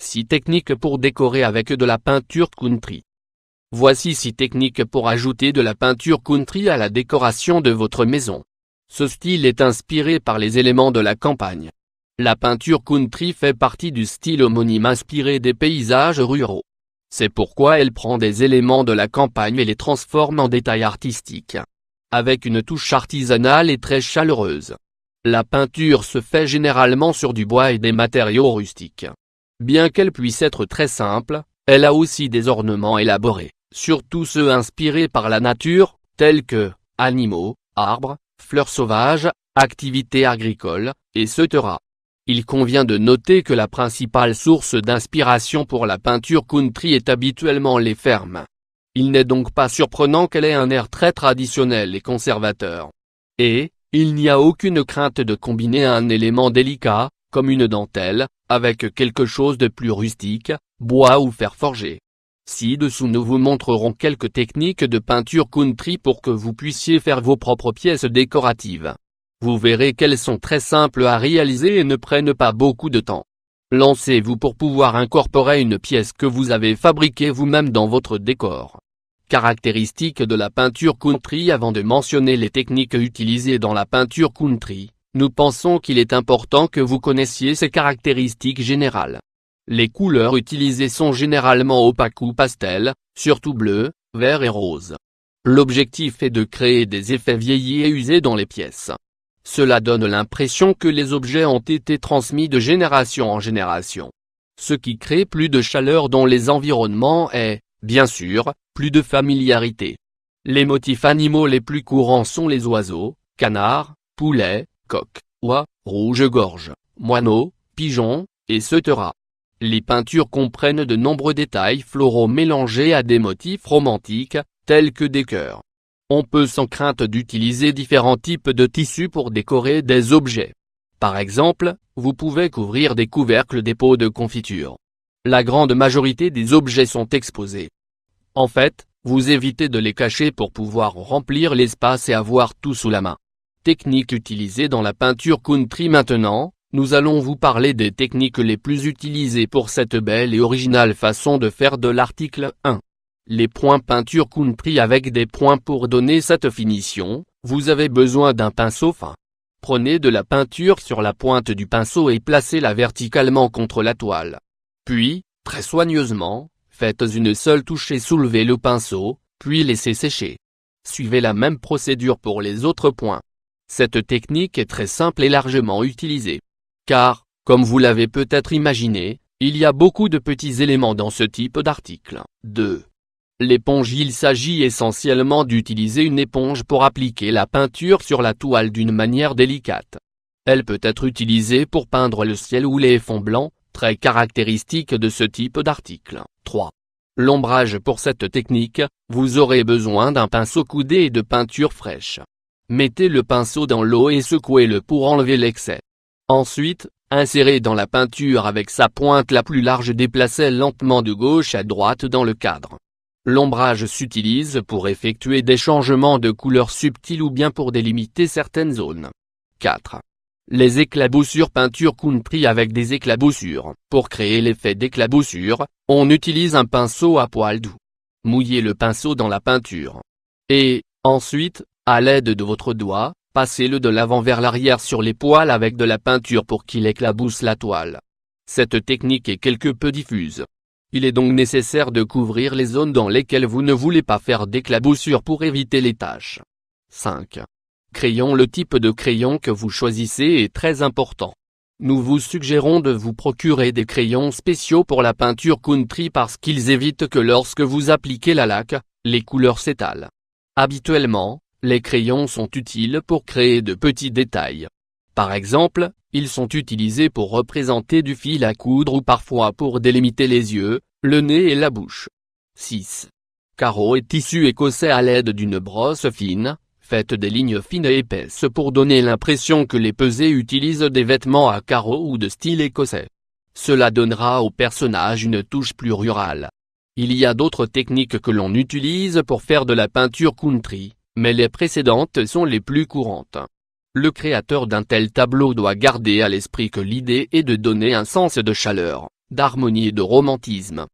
6 techniques pour décorer avec de la peinture country. Voici 6 techniques pour ajouter de la peinture country à la décoration de votre maison. Ce style est inspiré par les éléments de la campagne. La peinture country fait partie du style homonyme inspiré des paysages ruraux. C'est pourquoi elle prend des éléments de la campagne et les transforme en détails artistiques. Avec une touche artisanale et très chaleureuse. La peinture se fait généralement sur du bois et des matériaux rustiques. Bien qu'elle puisse être très simple, elle a aussi des ornements élaborés, surtout ceux inspirés par la nature, tels que animaux, arbres, fleurs sauvages, activités agricoles, etc. Il convient de noter que la principale source d'inspiration pour la peinture country est habituellement les fermes. Il n'est donc pas surprenant qu'elle ait un air très traditionnel et conservateur. Et, il n'y a aucune crainte de combiner un élément délicat, comme une dentelle, avec quelque chose de plus rustique, bois ou fer forgé. Ci-dessous nous vous montrerons quelques techniques de peinture country pour que vous puissiez faire vos propres pièces décoratives. Vous verrez qu'elles sont très simples à réaliser et ne prennent pas beaucoup de temps. Lancez-vous pour pouvoir incorporer une pièce que vous avez fabriquée vous-même dans votre décor. Caractéristiques de la peinture country. Avant de mentionner les techniques utilisées dans la peinture country, nous pensons qu'il est important que vous connaissiez ses caractéristiques générales. Les couleurs utilisées sont généralement opaques ou pastel, surtout bleu, vert et rose. L'objectif est de créer des effets vieillis et usés dans les pièces. Cela donne l'impression que les objets ont été transmis de génération en génération. Ce qui crée plus de chaleur dans les environnements et, bien sûr, plus de familiarité. Les motifs animaux les plus courants sont les oiseaux, canards, poulets, coqs, oies, rouge-gorge, moineaux, pigeons, etc. Les peintures comprennent de nombreux détails floraux mélangés à des motifs romantiques, tels que des cœurs. On peut sans crainte d'utiliser différents types de tissus pour décorer des objets. Par exemple, vous pouvez couvrir des couvercles des pots de confiture. La grande majorité des objets sont exposés. En fait, vous évitez de les cacher pour pouvoir remplir l'espace et avoir tout sous la main. Techniques utilisées dans la peinture country. Maintenant, nous allons vous parler des techniques les plus utilisées pour cette belle et originale façon de faire de l'article 1. Les points peinture country. Avec des points pour donner cette finition, vous avez besoin d'un pinceau fin. Prenez de la peinture sur la pointe du pinceau et placez-la verticalement contre la toile. Puis, très soigneusement, faites une seule touche et soulevez le pinceau, puis laissez sécher. Suivez la même procédure pour les autres points. Cette technique est très simple et largement utilisée. Car, comme vous l'avez peut-être imaginé, il y a beaucoup de petits éléments dans ce type d'article. 2. L'éponge. Il s'agit essentiellement d'utiliser une éponge pour appliquer la peinture sur la toile d'une manière délicate. Elle peut être utilisée pour peindre le ciel ou les fonds blancs, très caractéristique de ce type d'article. 3. L'ombrage. Pour cette technique, vous aurez besoin d'un pinceau coudé et de peinture fraîche. Mettez le pinceau dans l'eau et secouez-le pour enlever l'excès. Ensuite, insérez dans la peinture avec sa pointe la plus large, déplacez lentement de gauche à droite dans le cadre. L'ombrage s'utilise pour effectuer des changements de couleur subtils ou bien pour délimiter certaines zones. 4. Les éclaboussures. Peinture country avec des éclaboussures. Pour créer l'effet d'éclaboussure, on utilise un pinceau à poil doux. Mouillez le pinceau dans la peinture. Et, ensuite, à l'aide de votre doigt, passez-le de l'avant vers l'arrière sur les poils avec de la peinture pour qu'il éclabousse la toile. Cette technique est quelque peu diffuse. Il est donc nécessaire de couvrir les zones dans lesquelles vous ne voulez pas faire d'éclaboussure pour éviter les taches. 5. Crayon. Le type de crayon que vous choisissez est très important. Nous vous suggérons de vous procurer des crayons spéciaux pour la peinture country parce qu'ils évitent que lorsque vous appliquez la laque, les couleurs s'étalent. Habituellement, les crayons sont utiles pour créer de petits détails. Par exemple, ils sont utilisés pour représenter du fil à coudre ou parfois pour délimiter les yeux, le nez et la bouche. 6. Carreaux et tissu écossais. À l'aide d'une brosse fine, faites des lignes fines et épaisses pour donner l'impression que les pesés utilisent des vêtements à carreaux ou de style écossais. Cela donnera au personnage une touche plus rurale. Il y a d'autres techniques que l'on utilise pour faire de la peinture country, mais les précédentes sont les plus courantes. Le créateur d'un tel tableau doit garder à l'esprit que l'idée est de donner un sens de chaleur, d'harmonie et de romantisme.